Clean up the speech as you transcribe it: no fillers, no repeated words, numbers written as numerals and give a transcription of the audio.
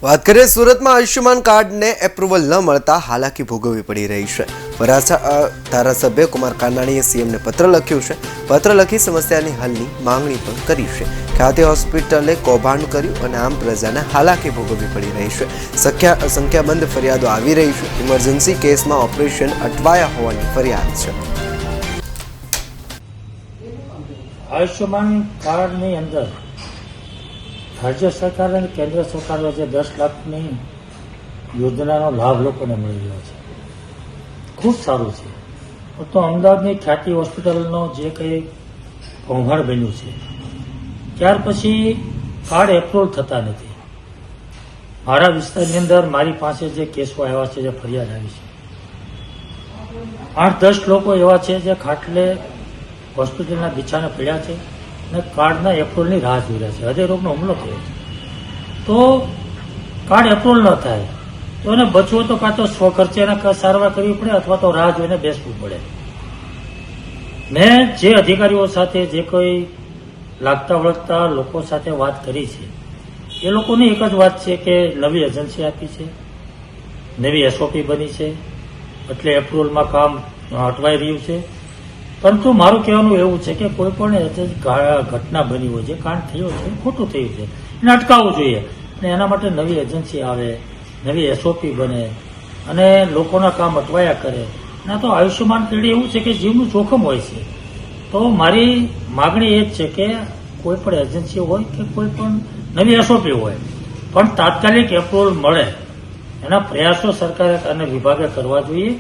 વાત કરીએ સુરતમાં આયુષ્યમાન કાર્ડને એપ્રુવલ ન મળતા હાલાકી ભોગવવી પડી રહી છે। વરાછા ધારાસભ્ય કુમાર કાનાણીએ સીએમને પત્ર લખ્યું છે। પત્ર લખી સમસ્યાની હલની માંગણી પણ કરી છે। ખ્યાતિ હોસ્પિટલે કૌભાંડ કર્યું અને આમ પ્રજાને હાલાકી ભોગવવી પડી રહી છે। સંખ્યાબંધ ફરિયાદો આવી રહી છે। ઇમરજન્સી કેસમાં ઓપરેશન અટવાયા હોવાની ફરિયાદ છે। આયુષ્યમાન કાર્ડની અંદર રાજ્ય સરકાર અને કેન્દ્ર સરકારે જે 10 લાખની યોજનાનો લાભ લોકોને મળી રહ્યો છે, ખૂબ સારું છે। તો અમદાવાદની ખ્યાતિ હોસ્પિટલનો જે કંઈ કૌભાંડ બન્યું છે, ત્યાર પછી કાર્ડ એપ્રુવલ થતા નથી। મારા વિસ્તારની અંદર મારી પાસે જે કેસો આવ્યા છે, જે ફરિયાદ આવી છે, 8-10 લોકો એવા છે જે ખાટલે હોસ્પિટલના બિછાને પડ્યા છે અને કાર્ડના એપ્રુવલની રાહ જોઈ રહ્યા છે। હૃદય રોગનો હુમલો થયો છે, તો કાર્ડ એપ્રુવલ ન થાય તો એને બચવો તો કાં તો સ્વખર્ચે એને સારવાર કરવી પડે અથવા તો રાહ જોઈને બેસવું પડે। મેં જે અધિકારીઓ સાથે જે કોઈ લાગતા વળગતા લોકો સાથે વાત કરી છે, એ લોકોની એક જ વાત છે કે નવી એજન્સી આપી છે, નવી એસઓપી બની છે, એટલે એપ્રુવલમાં કામ અટવાઈ રહ્યું છે। પરંતુ મારું કહેવાનું એવું છે કે કોઈ પણ ઘટના બની હોય, જે કાંડ થયો છે, ખોટું થયું છે, એને અટકાવવું જોઈએ અને એના માટે નવી એજન્સી આવે, નવી એસઓપી બને અને લોકોના કામ અટવાયા કરે। ના તો આયુષ્યમાન કાર્ડ એવું છે કે જીવનું જોખમ હોય છે। તો મારી માગણી એ જ છે કે કોઈ પણ એજન્સી હોય કે કોઈ પણ નવી એસઓપી હોય, પણ તાત્કાલિક એપ્રુવલ મળે એના પ્રયાસો સરકારે અને વિભાગે કરવા જોઈએ।